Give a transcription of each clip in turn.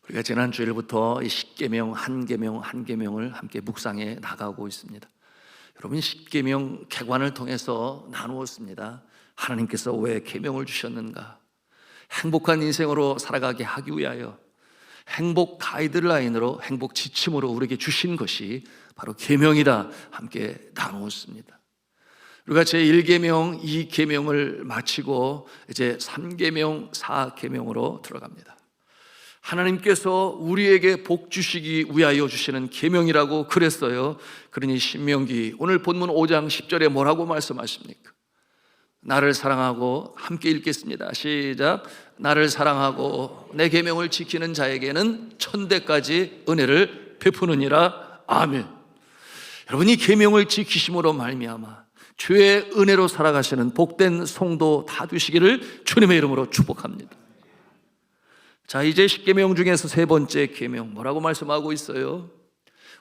우리가 지난 주일부터 이 십계명 한 계명을 함께 묵상해 나가고 있습니다. 여러분, 십계명 객관을 통해서 나누었습니다. 하나님께서 왜 계명을 주셨는가? 행복한 인생으로 살아가게 하기 위하여 행복 가이드라인으로, 행복 지침으로 우리에게 주신 것이 바로 계명이다 함께 나누었습니다. 우리가 제1계명, 2계명을 마치고 이제 3계명, 4계명으로 들어갑니다. 하나님께서 우리에게 복 주시기 위하여 주시는 계명이라고 그랬어요. 그러니 신명기 오늘 본문 5장 10절에 뭐라고 말씀하십니까? 나를 사랑하고, 함께 읽겠습니다. 시작. 나를 사랑하고 내 계명을 지키는 자에게는 천대까지 은혜를 베푸느니라. 아멘. 여러분, 이 계명을 지키심으로 말미암아 주의 은혜로 살아가시는 복된 성도 다 되시기를 주님의 이름으로 축복합니다. 자, 이제 십계명 중에서 세 번째 계명 뭐라고 말씀하고 있어요?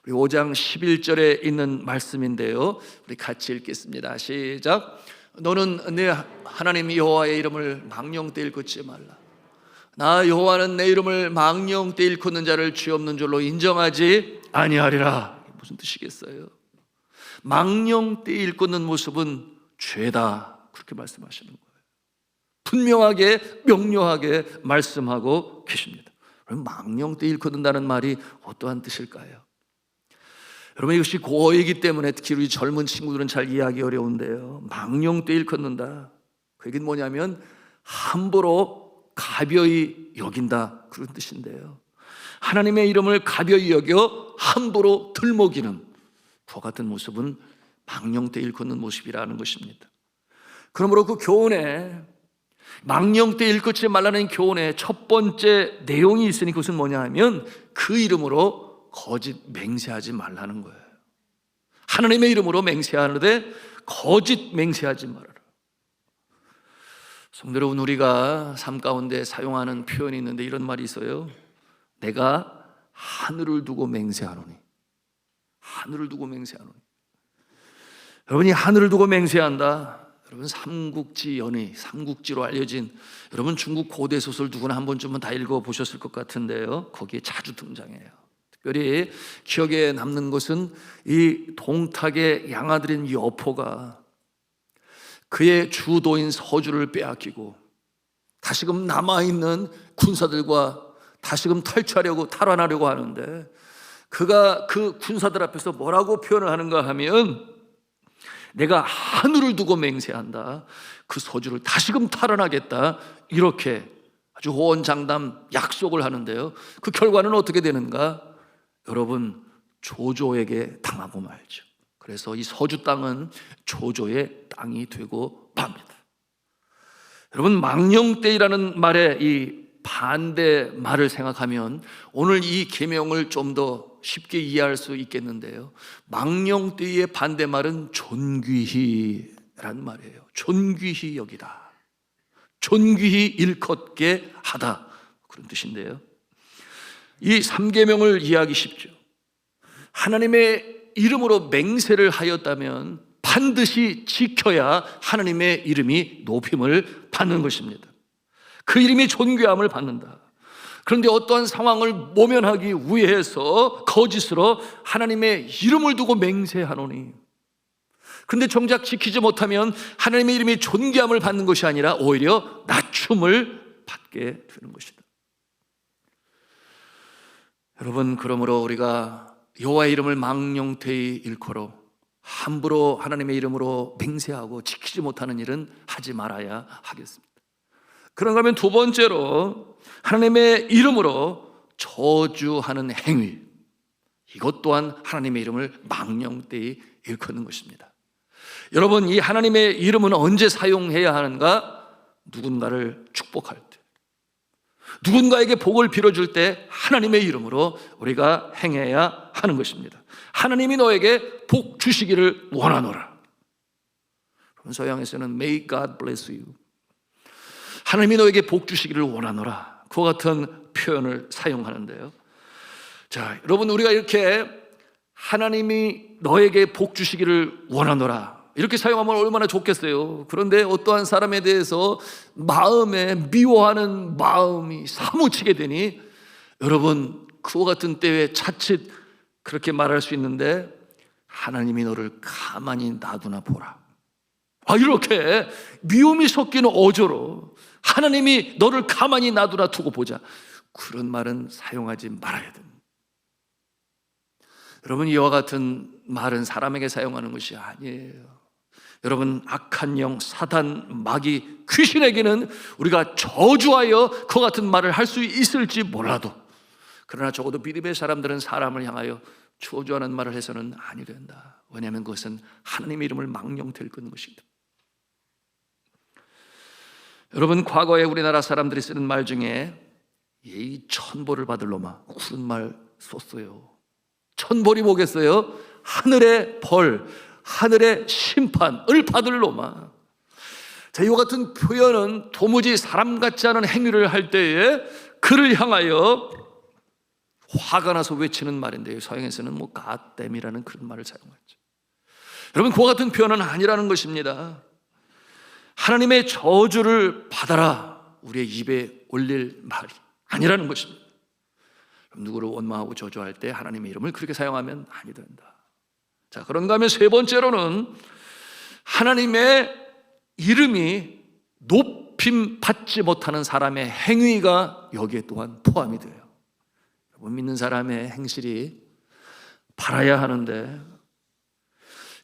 우리 5장 11절에 있는 말씀인데요, 우리 같이 읽겠습니다. 시작. 너는 내 하나님 여호와의 이름을 망령되 일컫지 말라. 나 여호와는 내 이름을 망령되 일컫는 자를 죄 없는 줄로 인정하지 아니하리라. 무슨 뜻이겠어요? 망령되 일컫는 모습은 죄다, 그렇게 말씀하시는 거예요. 분명하게 명료하게 말씀하고 계십니다. 그럼 망령되 일컫는다는 말이 어떠한 뜻일까요? 여러분, 이것이 고어이기 때문에 특히 우리 젊은 친구들은 잘 이해하기 어려운데요, 망령되 일컫는다, 그 얘기는 뭐냐면 함부로 가벼이 여긴다, 그런 뜻인데요, 하나님의 이름을 가벼이 여겨 함부로 들먹이는 그와 같은 모습은 망령되 일컫는 모습이라는 것입니다. 그러므로 그 교훈에, 망령되 일컫지 말라는 교훈의 첫 번째 내용이 있으니 그것은 뭐냐 하면 그 이름으로 거짓 맹세하지 말라는 거예요. 하나님의 이름으로 맹세하는데 거짓 맹세하지 말아라. 성도 여러분, 우리가 삶 가운데 사용하는 표현이 있는데 이런 말이 있어요. 내가 하늘을 두고 맹세하노니. 하늘을 두고 맹세하노니. 여러분이 하늘을 두고 맹세한다. 여러분, 삼국지 연의, 삼국지로 알려진, 여러분 중국 고대 소설 누구나 한 번쯤은 다 읽어보셨을 것 같은데요, 거기에 자주 등장해요. 특별히 기억에 남는 것은 이 동탁의 양아들인 여포가 그의 주도인 서주를 빼앗기고 다시금 남아있는 군사들과 다시금 탈취하려고, 탈환하려고 하는데 그가 그 군사들 앞에서 뭐라고 표현을 하는가 하면, 내가 하늘을 두고 맹세한다, 그 서주를 다시금 탈환하겠다, 이렇게 아주 호언장담 약속을 하는데요, 그 결과는 어떻게 되는가? 여러분, 조조에게 당하고 말죠. 그래서 이 서주 땅은 조조의 땅이 되고 맙니다. 여러분, 망령되이라는 말의 이 반대 말을 생각하면 오늘 이 계명을 좀 더 쉽게 이해할 수 있겠는데요, 망령되이의 반대말은 존귀히라는 말이에요. 존귀히 여기다, 존귀히 일컫게 하다, 그런 뜻인데요, 이 3계명을 이해하기 쉽죠. 하나님의 이름으로 맹세를 하였다면 반드시 지켜야 하나님의 이름이 높임을 받는 것입니다. 그 이름이 존귀함을 받는다. 그런데 어떠한 상황을 모면하기 위해서 거짓으로 하나님의 이름을 두고 맹세하노니, 그런데 정작 지키지 못하면 하나님의 이름이 존귀함을 받는 것이 아니라 오히려 낮춤을 받게 되는 것이다. 여러분, 그러므로 우리가 여호와의 이름을 망령되이 일컬어 함부로 하나님의 이름으로 맹세하고 지키지 못하는 일은 하지 말아야 하겠습니다. 그런가 하면 두 번째로, 하나님의 이름으로 저주하는 행위, 이것 또한 하나님의 이름을 망령되이 일컫는 것입니다. 여러분, 이 하나님의 이름은 언제 사용해야 하는가? 누군가를 축복할 때, 누군가에게 복을 빌어줄 때 하나님의 이름으로 우리가 행해야 하는 것입니다. 하나님이 너에게 복 주시기를 원하노라. 서양에서는 May God bless you, 하나님이 너에게 복 주시기를 원하노라, 그와 같은 표현을 사용하는데요, 자, 여러분, 우리가 이렇게 하나님이 너에게 복 주시기를 원하노라, 이렇게 사용하면 얼마나 좋겠어요. 그런데 어떠한 사람에 대해서 마음에 미워하는 마음이 사무치게 되니 여러분, 그와 같은 때에 자칫 그렇게 말할 수 있는데, 하나님이 너를 가만히 놔두나 보라. 이렇게 미움이 섞이는 어조로 하나님이 너를 가만히 놔두나 두고 보자, 그런 말은 사용하지 말아야 됩니다. 여러분, 이와 같은 말은 사람에게 사용하는 것이 아니에요. 여러분, 악한 영, 사단, 마귀, 귀신에게는 우리가 저주하여 그와 같은 말을 할 수 있을지 몰라도, 그러나 적어도 믿음의 사람들은 사람을 향하여 저주하는 말을 해서는 아니 된다. 왜냐하면 그것은 하나님의 이름을 망령될 것이기. 여러분, 과거에 우리나라 사람들이 쓰는 말 중에 이 천벌을 받을 놈아, 그런 말 썼어요. 천벌이 뭐겠어요? 하늘의 벌, 하늘의 심판을 받을 놈아. 자, 이와 같은 표현은 도무지 사람 같지 않은 행위를 할 때에 그를 향하여 화가 나서 외치는 말인데요, 서양에서는 갓댐이라는 그런 말을 사용하죠. 여러분, 그와 같은 표현은 아니라는 것입니다. 하나님의 저주를 받아라, 우리의 입에 올릴 말이 아니라는 것입니다. 누구를 원망하고 저주할 때 하나님의 이름을 그렇게 사용하면 아니 된다. 자, 그런가 하면 세 번째로는 하나님의 이름이 높임 받지 못하는 사람의 행위가 여기에 또한 포함이 돼요. 여러분, 믿는 사람의 행실이 바라야 하는데,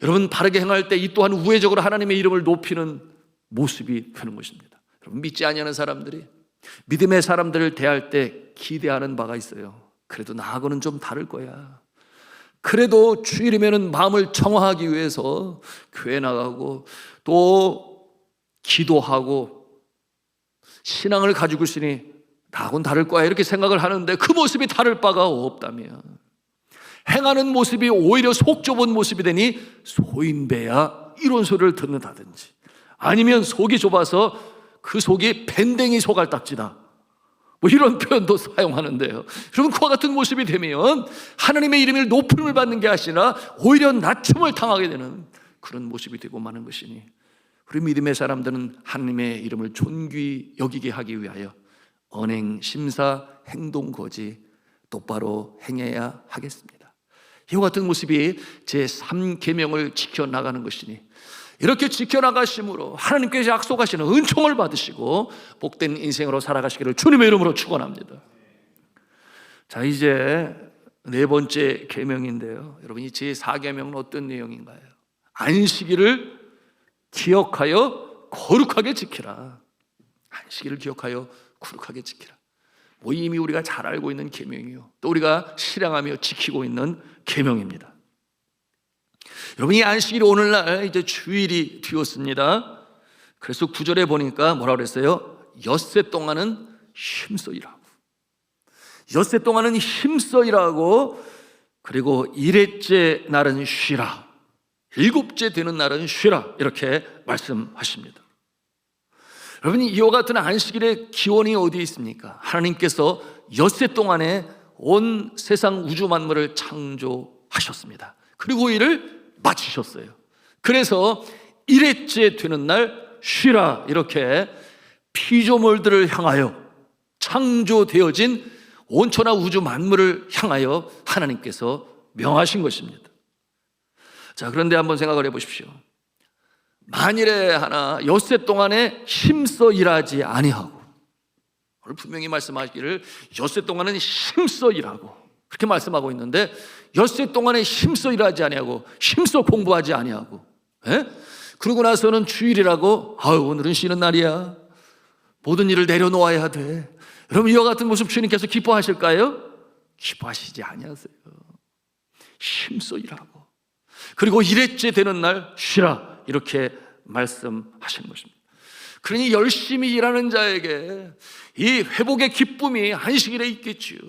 여러분, 바르게 행할 때 이 또한 우회적으로 하나님의 이름을 높이는 모습이 되는 것입니다. 여러분, 믿지 아니하는 사람들이 믿음의 사람들을 대할 때 기대하는 바가 있어요. 그래도 나하고는 좀 다를 거야. 그래도 주일이면 마음을 청화하기 위해서 교회 나가고 또 기도하고 신앙을 가지고 있으니 나하고는 다를 거야, 이렇게 생각을 하는데 그 모습이 다를 바가 없다면, 행하는 모습이 오히려 속 좁은 모습이 되니 소인배야, 이런 소리를 듣는다든지, 아니면 속이 좁아서 그 속이 밴댕이 소갈딱지다, 이런 표현도 사용하는데요. 여러분, 그와 같은 모습이 되면 하나님의 이름을 높임을 받는 게 아니라 오히려 낮춤을 당하게 되는 그런 모습이 되고 마는 것이니, 우리 믿음의 사람들은 하나님의 이름을 존귀히 여기게 하기 위하여 언행, 심사, 행동, 거지 똑바로 행해야 하겠습니다. 이와 같은 모습이 제3계명을 지켜나가는 것이니, 이렇게 지켜나가심으로 하나님께서 약속하시는 은총을 받으시고 복된 인생으로 살아가시기를 주님의 이름으로 축원합니다. 자, 이제 네 번째 계명인데요, 여러분, 이 제4계명은 어떤 내용인가요? 안식일을 기억하여 거룩하게 지키라. 안식일을 기억하여 거룩하게 지키라. 이미 우리가 잘 알고 있는 계명이요, 또 우리가 실행하며 지키고 있는 계명입니다. 여러분, 이 안식일이 오늘날 이제 주일이 되었습니다. 그래서 9절에 보니까 뭐라고 그랬어요? 엿새 동안은 힘써 일하고, 엿새 동안은 힘써 일하고, 그리고 일회째 날은 쉬라, 일곱째 되는 날은 쉬라, 이렇게 말씀하십니다. 여러분, 이와 같은 안식일의 기원이 어디에 있습니까? 하나님께서 엿새 동안에 온 세상 우주 만물을 창조하셨습니다. 그리고 이를 마치셨어요. 그래서 일회째 되는 날 쉬라, 이렇게 피조물들을 향하여 창조되어진 온천하 우주 만물을 향하여 하나님께서 명하신 것입니다. 자, 그런데 한번 생각을 해보십시오. 만일에 하나 엿새 동안에 힘써 일하지 아니하고, 오늘 분명히 말씀하시기를 엿새 동안은 힘써 일하고 그렇게 말씀하고 있는데, 엿새 동안에 힘써 일하지 아니하고 힘써 공부하지 아니하고, 그러고 나서는 주일이라고 오늘은 쉬는 날이야, 모든 일을 내려놓아야 돼. 여러분, 이와 같은 모습 주님께서 기뻐하실까요? 기뻐하시지 아니하세요. 힘써 일하고, 그리고 일회째 되는 날 쉬라, 이렇게 말씀하시는 것입니다. 그러니 열심히 일하는 자에게 이 회복의 기쁨이 안식일에 있겠지요.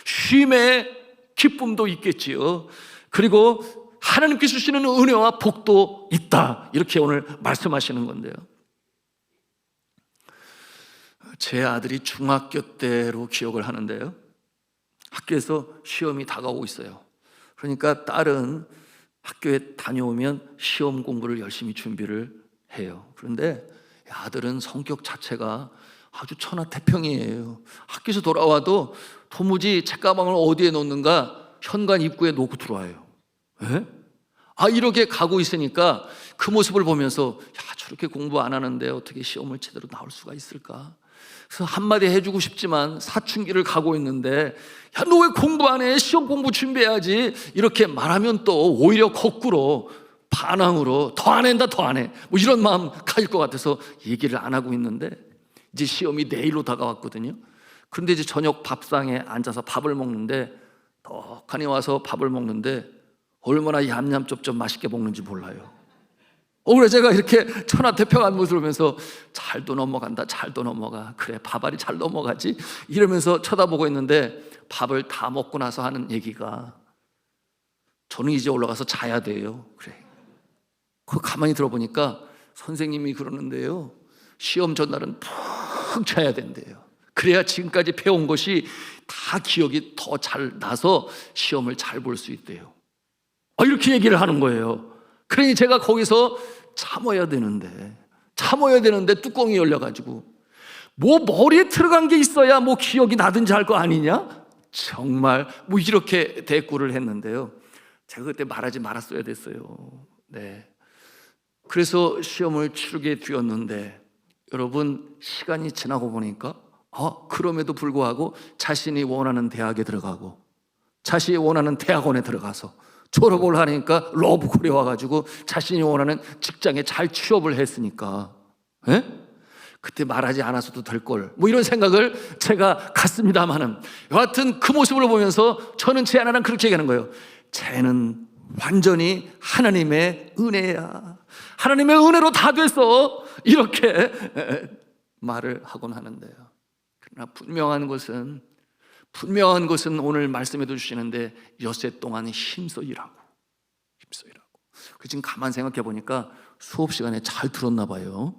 쉼의 기쁨도 있겠지요. 그리고 하나님께서 주시는 은혜와 복도 있다, 이렇게 오늘 말씀하시는 건데요. 제 아들이 중학교 때로 기억을 하는데요, 학교에서 시험이 다가오고 있어요. 그러니까 딸은 학교에 다녀오면 시험 공부를 열심히 준비를 해요. 그런데 아들은 성격 자체가 아주 천하태평이에요. 학교에서 돌아와도 도무지 책가방을 어디에 놓는가 현관 입구에 놓고 들어와요. 에? 이렇게 가고 있으니까 그 모습을 보면서 저렇게 공부 안 하는데 어떻게 시험을 제대로 나올 수가 있을까? 그래서 한마디 해주고 싶지만 사춘기를 가고 있는데 너 왜 공부 안 해? 시험 공부 준비해야지. 이렇게 말하면 또 오히려 거꾸로 반항으로 더 안 한다, 더 안 해. 뭐 이런 마음 가질 것 같아서 얘기를 안 하고 있는데 이제 시험이 내일로 다가왔거든요. 그런데 이제 저녁 밥상에 앉아서 밥을 먹는데 덕하니 와서 밥을 먹는데 얼마나 얌얌쩝쩝 맛있게 먹는지 몰라요. 그래 제가 이렇게 천하태평한 모습을 보면서 잘도 넘어간다, 잘도 넘어가. 그래 밥알이 잘 넘어가지 이러면서 쳐다보고 있는데 밥을 다 먹고 나서 하는 얘기가 저는 이제 올라가서 자야 돼요. 그래. 가만히 들어보니까 선생님이 그러는데요, 시험 전날은 푹 자야 된대요. 그래야 지금까지 배운 것이 다 기억이 더 잘 나서 시험을 잘 볼 수 있대요. 이렇게 얘기를 하는 거예요. 그러니 제가 거기서 참아야 되는데 뚜껑이 열려가지고 뭐 머리에 들어간 게 있어야 뭐 기억이 나든지 할 거 아니냐? 정말 뭐 이렇게 대꾸를 했는데요, 제가 그때 말하지 말았어야 됐어요. 네. 그래서 시험을 치르게 되었는데 여러분, 시간이 지나고 보니까 그럼에도 불구하고 자신이 원하는 대학에 들어가고 자신이 원하는 대학원에 들어가서 졸업을 하니까 러브콜이 와가지고 자신이 원하는 직장에 잘 취업을 했으니까 그때 말하지 않았어도 될걸, 뭐 이런 생각을 제가 갖습니다마는 여하튼 그 모습을 보면서 저는 제 하나는 그렇게 얘기하는 거예요. 쟤는 완전히 하나님의 은혜야, 하나님의 은혜로 다 됐어, 이렇게 말을 하곤 하는데요. 그러나 분명한 것은 오늘 말씀해도 주시는데 엿새 동안 힘써 일하고. 지금 가만 생각해 보니까 수업 시간에 잘 들었나 봐요.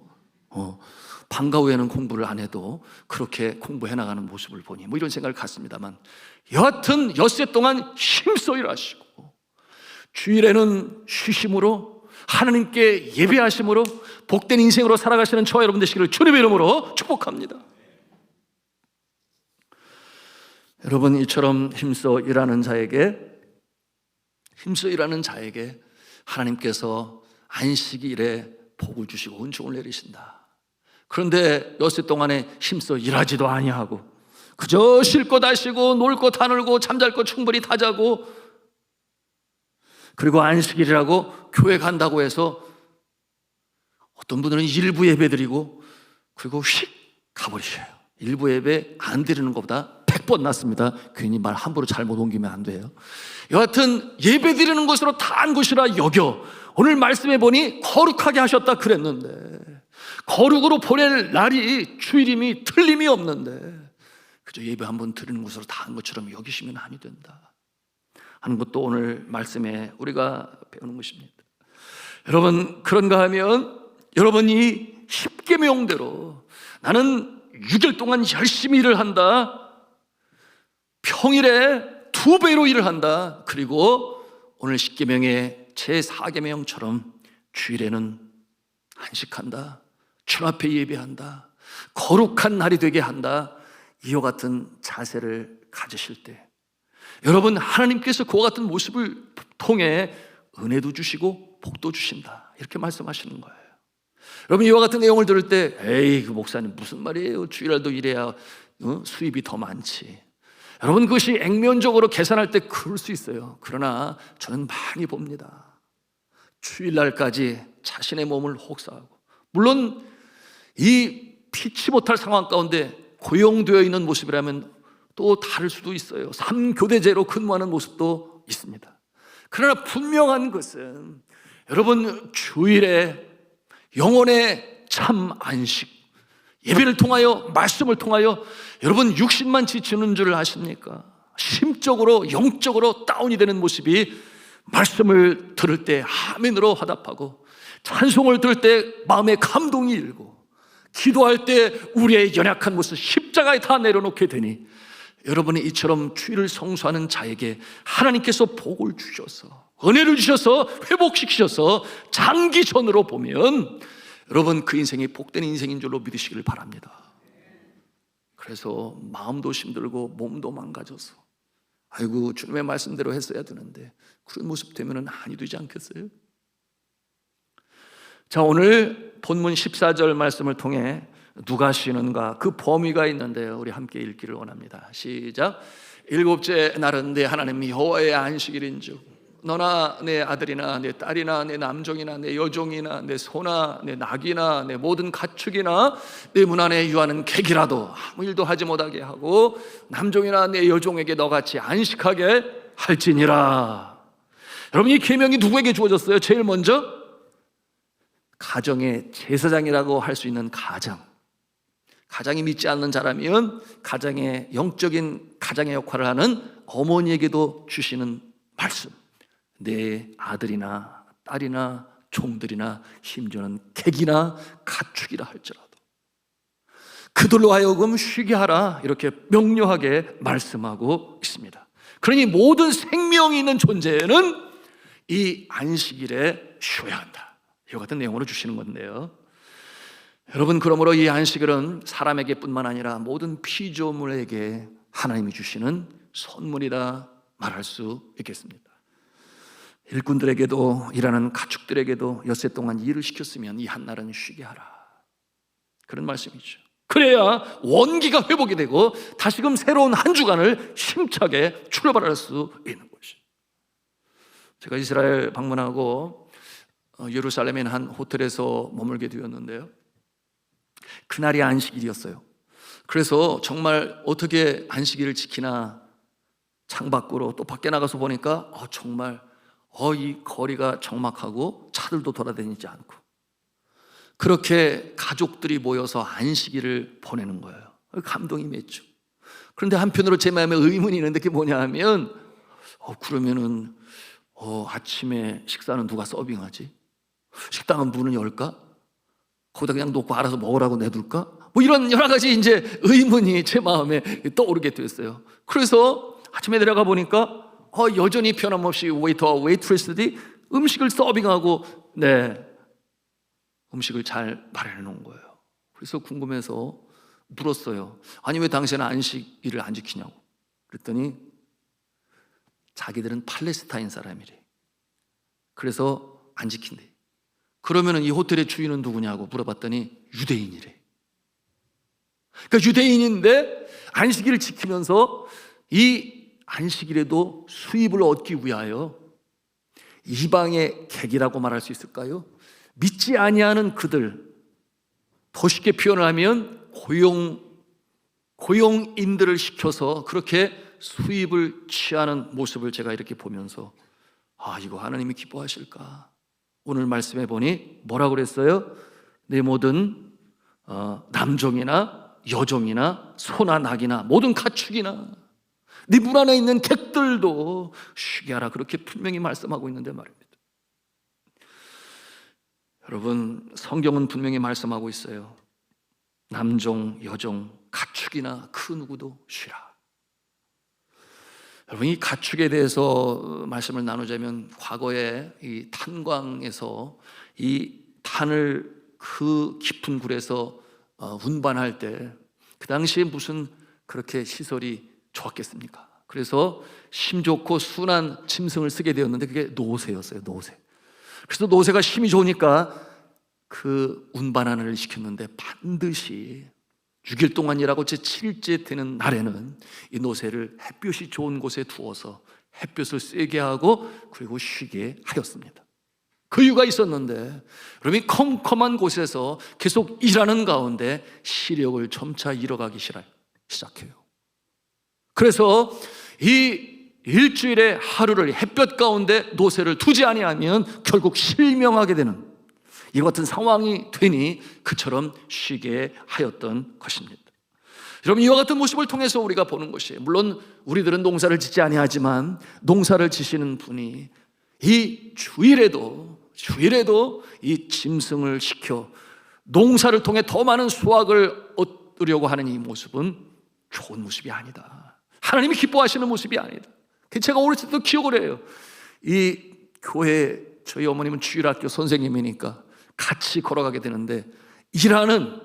방과 후에는 공부를 안 해도 그렇게 공부해 나가는 모습을 보니 뭐 이런 생각을 갖습니다만, 여하튼 엿새 동안 힘써 일하시고 주일에는 쉬심으로 하나님께 예배하심으로 복된 인생으로 살아가시는 저와 여러분 되시기를 주님의 이름으로 축복합니다. 여러분, 이처럼 힘써 일하는 자에게 하나님께서 안식일에 복을 주시고 은총을 내리신다. 그런데 엿새 동안에 힘써 일하지도 아니하고 그저 쉴 것 하시고 놀 것 다 놀고 잠잘 것 충분히 다 자고, 그리고 안식일이라고 교회 간다고 해서 어떤 분들은 일부 예배 드리고 그리고 휙 가버리셔요. 일부 예배 안 드리는 것보다 100번 낫습니다. 괜히 말 함부로 잘못 옮기면 안 돼요. 여하튼 예배 드리는 것으로 다한 것이라 여겨 오늘 말씀해 보니 거룩하게 하셨다 그랬는데, 거룩으로 보낼 날이 주일임이 틀림이 없는데 그저 예배 한번 드리는 것으로 다한 것처럼 여기시면 아니 된다 하는 것도 오늘 말씀에 우리가 배우는 것입니다. 여러분, 그런가 하면 여러분이 십계명대로 나는 6일 동안 열심히 일을 한다, 평일에 2배로 일을 한다, 그리고 오늘 십계명의 제4계명처럼 주일에는 안식한다, 주 앞에 예배한다, 거룩한 날이 되게 한다, 이와 같은 자세를 가지실 때 여러분, 하나님께서 그와 같은 모습을 통해 은혜도 주시고 복도 주신다, 이렇게 말씀하시는 거예요. 여러분, 이와 같은 내용을 들을 때 에이, 그 목사님 무슨 말이에요, 주일날도 일해야 수입이 더 많지. 여러분, 그것이 액면적으로 계산할 때 그럴 수 있어요. 그러나 저는 많이 봅니다. 주일날까지 자신의 몸을 혹사하고, 물론 이 피치 못할 상황 가운데 고용되어 있는 모습이라면 또 다를 수도 있어요. 3교대제로 근무하는 모습도 있습니다. 그러나 분명한 것은 여러분, 주일에 영혼의 참 안식, 예배를 통하여 말씀을 통하여 여러분 육신만 지치는 줄 아십니까? 심적으로 영적으로 다운이 되는 모습이 말씀을 들을 때 아멘으로 화답하고, 찬송을 들을 때 마음에 감동이 일고, 기도할 때 우리의 연약한 모습 십자가에 다 내려놓게 되니 여러분이 이처럼 주일을 성수하는 자에게 하나님께서 복을 주셔서 은혜를 주셔서 회복시키셔서 장기전으로 보면 여러분 그 인생이 복된 인생인 줄로 믿으시기를 바랍니다. 그래서 마음도 힘들고 몸도 망가져서 아이고 주님의 말씀대로 했어야 되는데 그런 모습 되면 한이 되지 않겠어요? 자, 오늘 본문 14절 말씀을 통해 누가 쉬는가 그 범위가 있는데요, 우리 함께 읽기를 원합니다. 시작. 일곱째 날은 내 하나님 여호와의 안식일인즉 너나 내 아들이나 내 딸이나 내 남종이나 내 여종이나 내 소나 내 낙이나 내 모든 가축이나 내 문 안에 유하는 객이라도 아무 일도 하지 못하게 하고 남종이나 내 여종에게 너같이 안식하게 할지니라. 여러분, 이 계명이 누구에게 주어졌어요? 제일 먼저 가정의 제사장이라고 할 수 있는 가장이 믿지 않는 자라면 가정의 영적인 가장의 역할을 하는 어머니에게도 주시는 말씀. 내 아들이나 딸이나 종들이나 심지어는 객이나 가축이라 할지라도 그들로 하여금 쉬게 하라, 이렇게 명료하게 말씀하고 있습니다. 그러니 모든 생명이 있는 존재는 이 안식일에 쉬어야 한다, 이와 같은 내용으로 주시는 건데요. 여러분, 그러므로 이 안식일은 사람에게 뿐만 아니라 모든 피조물에게 하나님이 주시는 선물이라 말할 수 있겠습니다. 일꾼들에게도 일하는 가축들에게도 엿새 동안 일을 시켰으면 이 한날은 쉬게 하라, 그런 말씀이죠. 그래야 원기가 회복이 되고 다시금 새로운 한 주간을 힘차게 출발할 수 있는 것이죠. 제가 이스라엘 방문하고 예루살렘에 있는 한 호텔에서 머물게 되었는데요, 그날이 안식일이었어요. 그래서 정말 어떻게 안식일을 지키나 창밖으로 또 밖에 나가서 보니까 정말 이 거리가 적막하고 차들도 돌아다니지 않고 그렇게 가족들이 모여서 안식일을 보내는 거예요. 감동이 맺죠. 그런데 한편으로 제 마음에 의문이 있는데 그게 뭐냐 하면 그러면은 아침에 식사는 누가 서빙하지? 식당은 문을 열까? 거기다 그냥 놓고 알아서 먹으라고 내둘까? 뭐 이런 여러 가지 이제 의문이 제 마음에 떠오르게 됐어요. 그래서 아침에 내려가 보니까 여전히 변함없이 웨이터와 웨이트레스들이 음식을 서빙하고 음식을 잘 마련해 놓은 거예요. 그래서 궁금해서 물었어요. 아니 왜 당신은 안식일을 안 지키냐고. 그랬더니 자기들은 팔레스타인 사람이래. 그래서 안 지킨대. 그러면 이 호텔의 주인은 누구냐고 물어봤더니 유대인이래. 그러니까 유대인인데 안식일을 지키면서 이 안식일에도 수입을 얻기 위하여 이방의 객이라고 말할 수 있을까요? 믿지 아니하는 그들, 더 쉽게 표현을 하면 고용인들을 시켜서 그렇게 수입을 취하는 모습을 제가 이렇게 보면서 이거 하나님이 기뻐하실까? 오늘 말씀해 보니 뭐라고 그랬어요? 내 모든 남종이나 여종이나 소나 낙이나 모든 가축이나 네 문 안에 있는 객들도 쉬게 하라, 그렇게 분명히 말씀하고 있는데 말입니다. 여러분, 성경은 분명히 말씀하고 있어요. 남종, 여종, 가축이나 그 누구도 쉬라. 여러분, 이 가축에 대해서 말씀을 나누자면 과거에 이 탄광에서 이 탄을 그 깊은 굴에서 운반할 때 그 당시에 무슨 그렇게 시설이 좋았겠습니까? 그래서 힘 좋고 순한 짐승을 쓰게 되었는데 그게 노새였어요. 노새. 그래서 노새가 힘이 좋으니까 그 운반하는 시켰는데 반드시 6일 동안 일하고 제 7일째 되는 날에는 이 노새를 햇볕이 좋은 곳에 두어서 햇볕을 쐬게 하고 그리고 쉬게 하였습니다. 그 이유가 있었는데 여러분이 컴컴한 곳에서 계속 일하는 가운데 시력을 점차 잃어가기 시작해요. 그래서 이 일주일의 하루를 햇볕 가운데 노새를 두지 아니하면 결국 실명하게 되는 이 같은 상황이 되니 그처럼 쉬게 하였던 것입니다. 여러분, 이와 같은 모습을 통해서 우리가 보는 것이에요. 물론 우리들은 농사를 짓지 아니하지만 농사를 지시는 분이 이 주일에도 이 짐승을 시켜 농사를 통해 더 많은 수확을 얻으려고 하는 이 모습은 좋은 모습이 아니다. 하나님이 기뻐하시는 모습이 아니다. 제가 어렸을 때도 기억을 해요. 이 교회 저희 어머님은 주일학교 선생님이니까 같이 걸어가게 되는데 일하는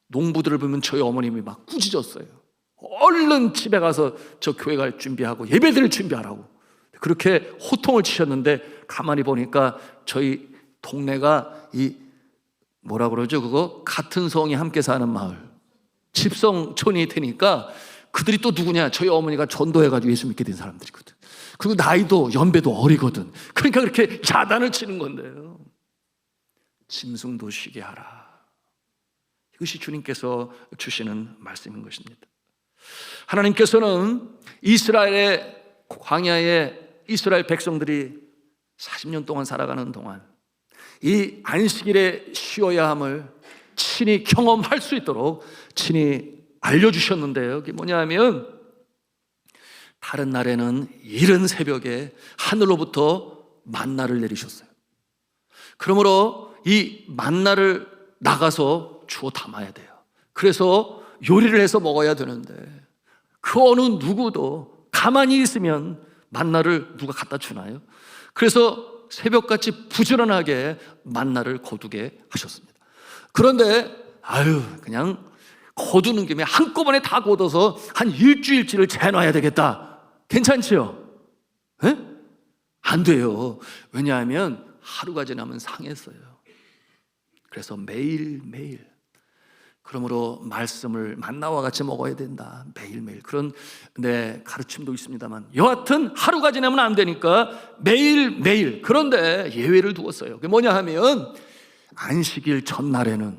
농부들을 보면 저희 어머님이 막 꾸짖었어요. 얼른 집에 가서 저 교회 갈 준비하고 예배드릴 준비하라고 그렇게 호통을 치셨는데 가만히 보니까 저희 동네가 이 뭐라 그러죠? 그거 같은 성이 함께 사는 마을 집성촌이 되니까 그들이 또 누구냐? 저희 어머니가 전도해가지고 예수 믿게 된 사람들이거든. 그리고 나이도 연배도 어리거든. 그러니까 그렇게 야단을 치는 건데요. 짐승도 쉬게 하라. 이것이 주님께서 주시는 말씀인 것입니다. 하나님께서는 이스라엘의 광야에 이스라엘 백성들이 40년 동안 살아가는 동안 이 안식일에 쉬어야 함을 친히 경험할 수 있도록 친히 알려주셨는데요. 그게 뭐냐 하면 다른 날에는 이른 새벽에 하늘로부터 만나를 내리셨어요. 그러므로 이 만나를 나가서 주워 담아야 돼요. 그래서 요리를 해서 먹어야 되는데 그 어느 누구도 가만히 있으면 만나를 누가 갖다 주나요? 그래서 새벽같이 부지런하게 만나를 거두게 하셨습니다. 그런데 그냥 거두는 김에 한꺼번에 다 걷어서 한 일주일치를 재놔야 되겠다. 괜찮지요? 에? 안 돼요. 왜냐하면 하루가 지나면 상했어요. 그래서 매일매일 그러므로 말씀을 만나와 같이 먹어야 된다. 매일매일 그런 가르침도 있습니다만 여하튼 하루가 지나면 안 되니까 매일매일 그런데 예외를 두었어요. 그게 뭐냐 하면 안식일 전날에는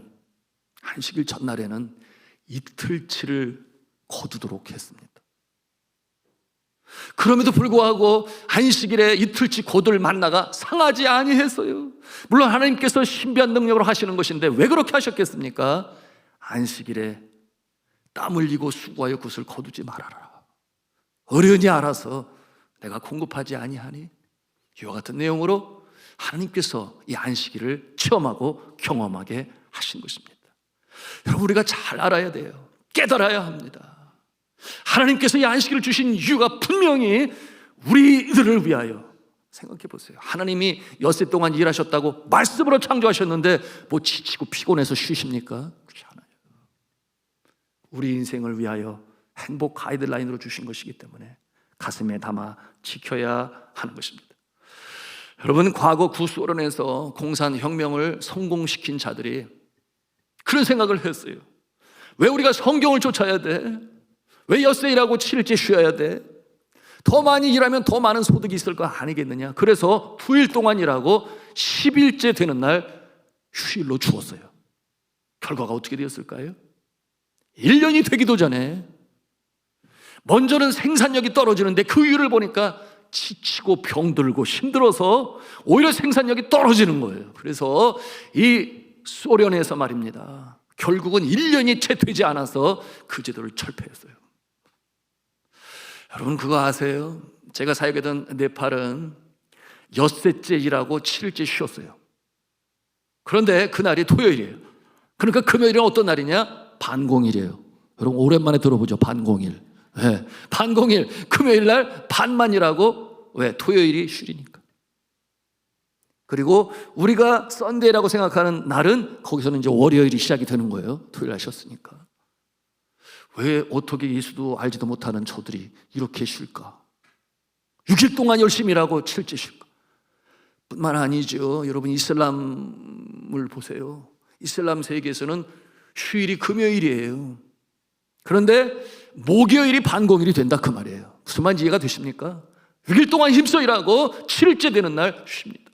이틀치를 거두도록 했습니다. 그럼에도 불구하고 안식일에 이틀치 거둘 만나가 상하지 아니했어요. 물론 하나님께서 신비한 능력으로 하시는 것인데 왜 그렇게 하셨겠습니까? 안식일에 땀 흘리고 수고하여 그것을 거두지 말아라. 어련히 알아서 내가 공급하지 아니하니. 이와 같은 내용으로 하나님께서 이 안식일을 체험하고 경험하게 하신 것입니다. 여러분, 우리가 잘 알아야 돼요. 깨달아야 합니다. 하나님께서 이 안식일을 주신 이유가 분명히 우리들을 위하여. 생각해 보세요. 하나님이 엿새 동안 일하셨다고 말씀으로 창조하셨는데 뭐 지치고 피곤해서 쉬십니까? 그렇지 않아요. 우리 인생을 위하여 행복 가이드라인으로 주신 것이기 때문에 가슴에 담아 지켜야 하는 것입니다. 여러분, 과거 구소련에서 공산혁명을 성공시킨 자들이 그런 생각을 했어요. 왜 우리가 성경을 쫓아야 돼? 왜 엿새 일하고 7일째 쉬어야 돼? 더 많이 일하면 더 많은 소득이 있을 거 아니겠느냐? 그래서 9일 동안 일하고 10일째 되는 날 휴일로 주었어요. 결과가 어떻게 되었을까요? 1년이 되기도 전에 먼저는 생산력이 떨어지는데 그 이유를 보니까 지치고 병들고 힘들어서 오히려 생산력이 떨어지는 거예요. 그래서 이 소련에서 말입니다, 결국은 1년이 채 되지 않아서 그 제도를 철폐했어요. 여러분, 그거 아세요? 제가 사역하던 네팔은 엿새째 일하고 7일째 쉬었어요. 그런데 그날이 토요일이에요. 그러니까 금요일은 어떤 날이냐? 반공일이에요. 여러분, 오랜만에 들어보죠. 반공일. 네. 반공일, 금요일 날 반만 일하고, 왜? 토요일이 쉬리니까. 그리고 우리가 썬데이라고 생각하는 날은 거기서는 이제 월요일이 시작이 되는 거예요. 토요일 날 쉬었으니까. 왜 어떻게 예수도 알지도 못하는 저들이 이렇게 쉴까? 6일 동안 열심히 일하고 7일째 쉴까? 뿐만 아니죠. 여러분, 이슬람을 보세요. 이슬람 세계에서는 휴일이 금요일이에요. 그런데 목요일이 반공일이 된다, 그 말이에요. 무슨 말인지 이해가 되십니까? 6일 동안 힘써 일하고 7일째 되는 날 쉽니다.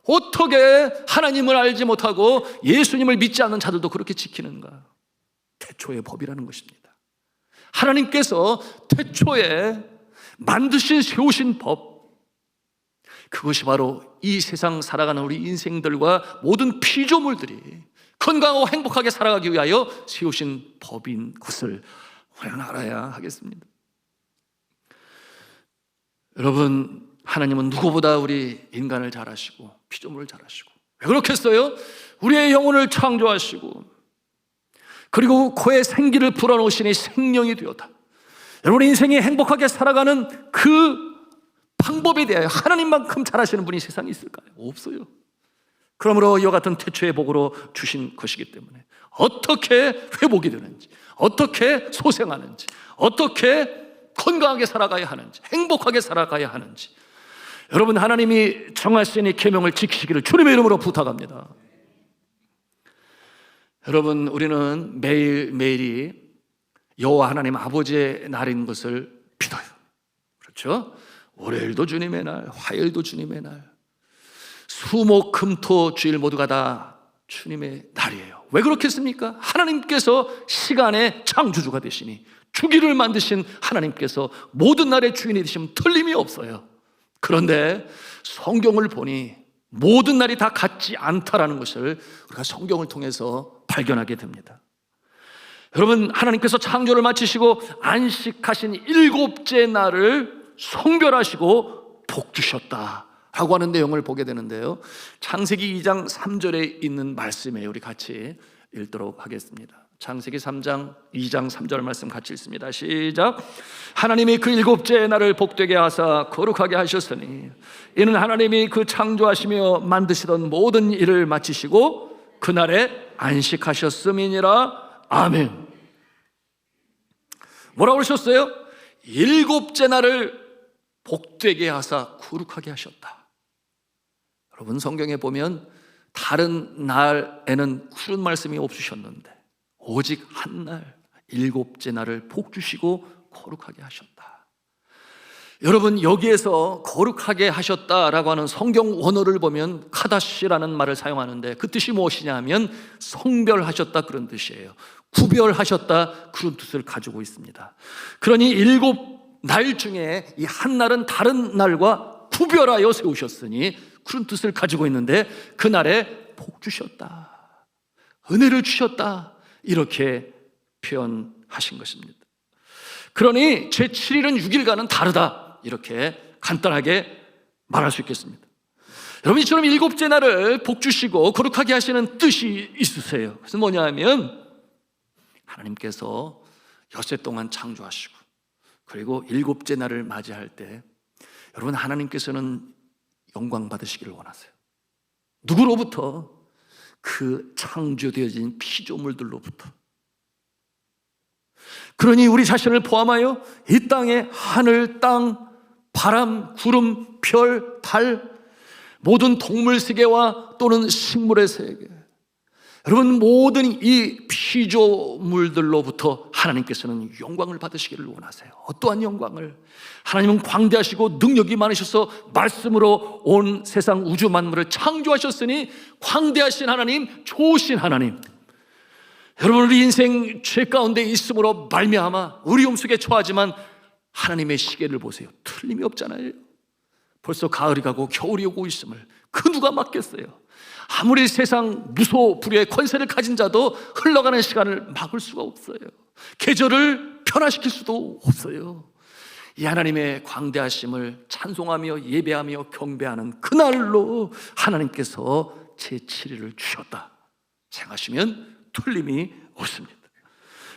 어떻게 하나님을 알지 못하고 예수님을 믿지 않는 자들도 그렇게 지키는가? 태초의 법이라는 것입니다. 하나님께서 태초에 만드신 세우신 법, 그것이 바로 이 세상 살아가는 우리 인생들과 모든 피조물들이 건강하고 행복하게 살아가기 위하여 세우신 법인 것을 우리는 알아야 하겠습니다. 여러분, 하나님은 누구보다 우리 인간을 잘 아시고 피조물을 잘 아시고, 왜 그렇겠어요? 우리의 영혼을 창조하시고 그리고 코에 생기를 불어넣으시니 생명이 되었다. 여러분, 인생이 행복하게 살아가는 그 방법에 대하여 하나님만큼 잘하시는 분이 세상에 있을까요? 없어요. 그러므로 이와 같은 태초의 복으로 주신 것이기 때문에 어떻게 회복이 되는지, 어떻게 소생하는지, 어떻게 건강하게 살아가야 하는지, 행복하게 살아가야 하는지, 여러분 하나님이 정하신 이 계명을 지키시기를 주님의 이름으로 부탁합니다. 여러분, 우리는 매일매일이 여호와 하나님 아버지의 날인 것을 믿어요. 그렇죠? 월요일도 주님의 날, 화요일도 주님의 날, 수목 금토 주일 모두가 다 주님의 날이에요. 왜 그렇겠습니까? 하나님께서 시간의 창조주가 되시니, 주기를 만드신 하나님께서 모든 날의 주인이 되시면 틀림이 없어요. 그런데 성경을 보니 모든 날이 다 같지 않다라는 것을 우리가 성경을 통해서 발견하게 됩니다. 여러분, 하나님께서 창조를 마치시고 안식하신 일곱째 날을 성별하시고 복 주셨다라고 하는 내용을 보게 되는데요, 창세기 2장 3절에 있는 말씀이에요. 우리 같이 읽도록 하겠습니다. 창세기 3장 2장 3절 말씀 같이 읽습니다. 시작. 하나님이 그 일곱째 날을 복되게 하사 거룩하게 하셨으니 이는 하나님이 그 창조하시며 만드시던 모든 일을 마치시고 그날에 안식하셨음이니라. 아멘. 뭐라고 그러셨어요? 일곱째 날을 복되게 하사 거룩하게 하셨다. 여러분, 성경에 보면 다른 날에는 그런 말씀이 없으셨는데 오직 한 날, 일곱째 날을 복 주시고 거룩하게 하셨다. 여러분, 여기에서 거룩하게 하셨다라고 하는 성경 원어를 보면 카다시라는 말을 사용하는데 그 뜻이 무엇이냐 하면 성별하셨다, 그런 뜻이에요. 구별하셨다, 그런 뜻을 가지고 있습니다. 그러니 일곱 날 중에 이 한 날은 다른 날과 구별하여 세우셨으니 그런 뜻을 가지고 있는데 그날에 복 주셨다, 은혜를 주셨다, 이렇게 표현하신 것입니다. 그러니 제7일은 6일과는 다르다, 이렇게 간단하게 말할 수 있겠습니다. 여러분, 이처럼 일곱째 날을 복 주시고 거룩하게 하시는 뜻이 있으세요. 그래서 뭐냐 하면 하나님께서 엿새 동안 창조하시고 그리고 일곱째 날을 맞이할 때 여러분, 하나님께서는 영광 받으시기를 원하세요. 누구로부터? 그 창조되어진 피조물들로부터. 그러니 우리 자신을 포함하여 이 땅의 하늘, 땅, 바람, 구름, 별, 달, 모든 동물 세계와 또는 식물의 세계, 여러분 모든 이 피조물들로부터 하나님께서는 영광을 받으시기를 원하세요. 어떠한 영광을? 하나님은 광대하시고 능력이 많으셔서 말씀으로 온 세상 우주 만물을 창조하셨으니 광대하신 하나님, 좋으신 하나님, 여러분 우리 인생 죄 가운데 있음으로 말미암아 어려움 속에 처하지만 하나님의 시계를 보세요. 틀림이 없잖아요. 벌써 가을이 가고 겨울이 오고 있음을 그 누가 막겠어요? 아무리 세상 무소 불위의 권세를 가진 자도 흘러가는 시간을 막을 수가 없어요. 계절을 변화시킬 수도 없어요. 이 하나님의 광대하심을 찬송하며 예배하며 경배하는 그날로 하나님께서 제7일을 주셨다 생각하시면 틀림이 없습니다.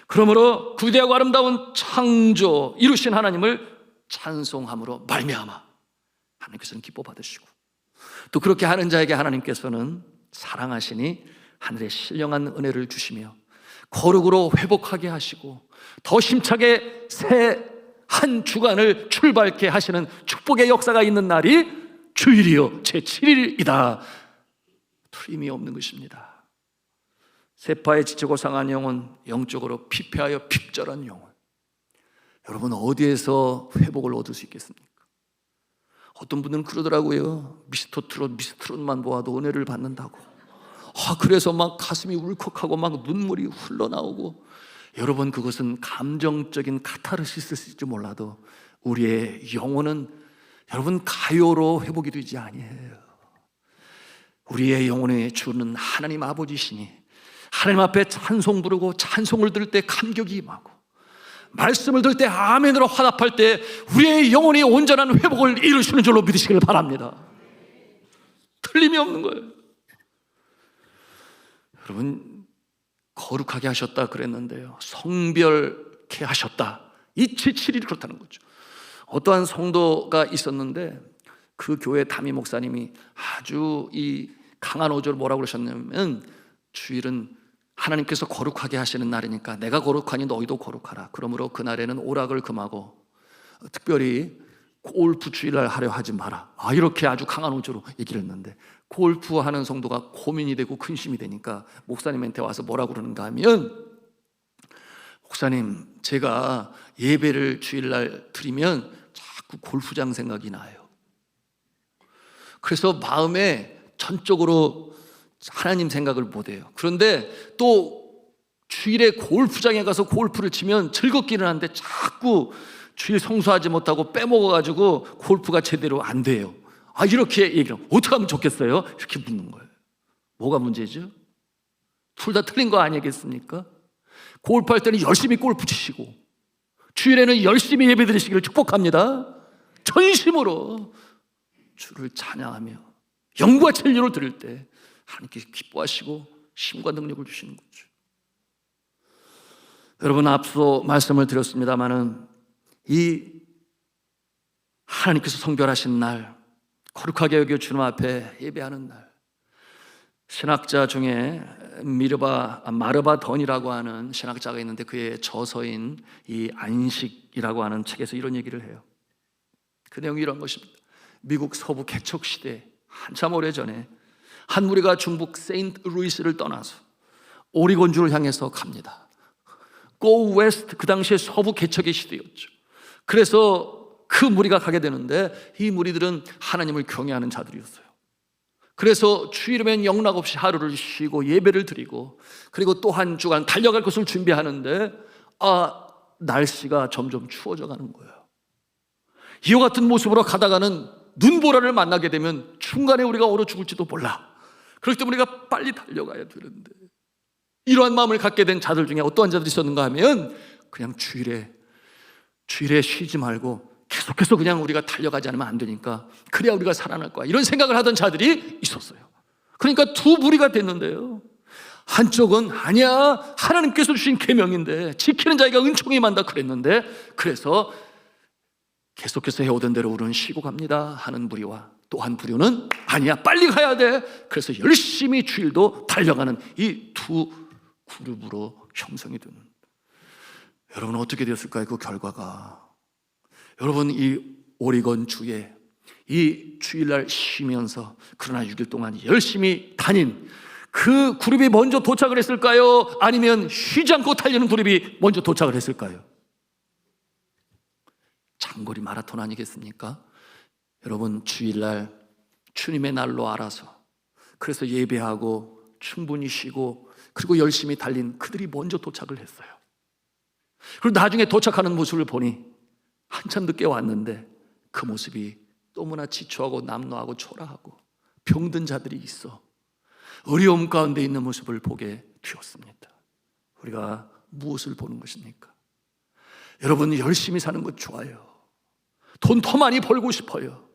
그러므로 구대하고 아름다운 창조 이루신 하나님을 찬송함으로 말미암아 하나님께서는 기뻐 받으시고, 또 그렇게 하는 자에게 하나님께서는 사랑하시니 하늘의 신령한 은혜를 주시며 거룩으로 회복하게 하시고 더 힘차게 새 한 주간을 출발케 하시는 축복의 역사가 있는 날이 주일이요 제7일이다. 틀림이 없는 것입니다. 세파에 지치고 상한 영혼, 영적으로 피폐하여 핍절한 영혼, 여러분 어디에서 회복을 얻을 수 있겠습니까? 어떤 분들은 그러더라고요. 미스트롯만 보아도 은혜를 받는다고. 그래서 막 가슴이 울컥하고 막 눈물이 흘러나오고. 여러분, 그것은 감정적인 카타르시스일지 몰라도 우리의 영혼은 여러분 가요로 회복이 되지 아니에요. 우리의 영혼의 주는 하나님 아버지시니 하나님 앞에 찬송 부르고 찬송을 들을 때 감격이 임하고 말씀을 들을 때 아멘으로 화답할 때 우리의 영혼이 온전한 회복을 이루시는 줄로 믿으시길 바랍니다. 틀림이 없는 거예요. 여러분, 거룩하게 하셨다 그랬는데요, 성별케 하셨다, 이 제7일이 그렇다는 거죠. 어떠한 성도가 있었는데 그 교회 담임 목사님이 아주 이 강한 어조로 뭐라고 그러셨냐면, 주일은 하나님께서 거룩하게 하시는 날이니까 내가 거룩하니 너희도 거룩하라. 그러므로 그날에는 오락을 금하고 특별히 골프 주일날 하려 하지 마라. 이렇게 아주 강한 어조로 얘기를 했는데, 골프하는 성도가 고민이 되고 근심이 되니까 목사님한테 와서 뭐라고 그러는가 하면, 목사님, 제가 예배를 주일날 드리면 자꾸 골프장 생각이 나요. 그래서 마음에 전적으로 하나님 생각을 못해요. 그런데 또 주일에 골프장에 가서 골프를 치면 즐겁기는 한데 자꾸 주일 성수하지 못하고 빼먹어가지고 골프가 제대로 안 돼요. 이렇게 얘기를 하면 어떻게 하면 좋겠어요? 이렇게 묻는 거예요. 뭐가 문제죠? 둘 다 틀린 거 아니겠습니까? 골프할 때는 열심히 골프 치시고 주일에는 열심히 예배 드리시기를 축복합니다. 전심으로 주를 찬양하며 영과 진리로 드릴 때 하나님께서 기뻐하시고 힘과 능력을 주시는 거죠. 여러분, 앞서 말씀을 드렸습니다마는 이 하나님께서 성별하신 날, 거룩하게 여겨 주님 앞에 예배하는 날, 신학자 중에 마르바 던이라고 하는 신학자가 있는데 그의 저서인 이 안식이라고 하는 책에서 이런 얘기를 해요. 그 내용이 이런 것입니다. 미국 서부 개척 시대 한참 오래전에 한 무리가 중북 세인트루이스를 떠나서 오리곤주를 향해서 갑니다. Go West, 그 당시에 서부 개척의 시대였죠. 그래서 그 무리가 가게 되는데 이 무리들은 하나님을 경외하는 자들이었어요. 그래서 주일이면 영락 없이 하루를 쉬고 예배를 드리고 그리고 또 한 주간 달려갈 것을 준비하는데 날씨가 점점 추워져 가는 거예요. 이와 같은 모습으로 가다가는 눈보라를 만나게 되면 중간에 우리가 얼어 죽을지도 몰라. 그렇기 때문에 우리가 빨리 달려가야 되는데, 이러한 마음을 갖게 된 자들 중에 어떠한 자들이 있었는가 하면 그냥 주일에 쉬지 말고 계속해서 그냥 우리가 달려가지 않으면 안 되니까 그래야 우리가 살아날 거야, 이런 생각을 하던 자들이 있었어요. 그러니까 두 부리가 됐는데요, 한쪽은 아니야, 하나님께서 주신 계명인데 지키는 자에게 은총이 많다 그랬는데, 그래서 계속해서 해오던 대로 우리는 쉬고 갑니다 하는 부류와, 또 한 부류는 아니야, 빨리 가야 돼, 그래서 열심히 주일도 달려가는 이 두 그룹으로 형성이 되는, 여러분 어떻게 되었을까요? 그 결과가, 여러분 이 오리건 주에 이 주일날 쉬면서 그러나 6일 동안 열심히 다닌 그 그룹이 먼저 도착을 했을까요? 아니면 쉬지 않고 달리는 그룹이 먼저 도착을 했을까요? 장거리 마라톤 아니겠습니까? 여러분, 주일날 주님의 날로 알아서 그래서 예배하고 충분히 쉬고 그리고 열심히 달린 그들이 먼저 도착을 했어요. 그리고 나중에 도착하는 모습을 보니 한참 늦게 왔는데 그 모습이 너무나 지초하고 남노하고 초라하고 병든 자들이 있어 어려움 가운데 있는 모습을 보게 되었습니다. 우리가 무엇을 보는 것입니까? 여러분, 열심히 사는 것 좋아요. 돈 더 많이 벌고 싶어요.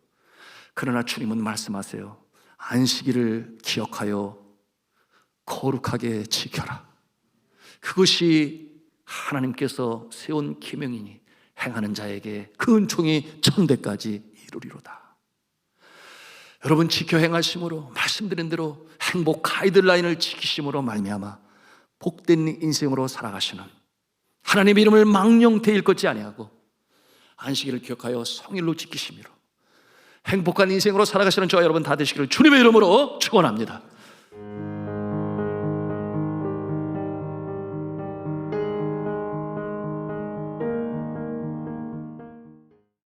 그러나 주님은 말씀하세요. 안식일을 기억하여 거룩하게 지켜라. 그것이 하나님께서 세운 계명이니 행하는 자에게 그 은총이 천대까지 이루리로다. 여러분, 지켜 행하심으로, 말씀드린 대로 행복 가이드라인을 지키심으로 말미암아 복된 인생으로 살아가시는, 하나님의 이름을 망령되이 일컫지 아니하고 안식일을 기억하여 성일로 지키심으로 행복한 인생으로 살아가시는 저와 여러분 다 되시기를 주님의 이름으로 축원합니다.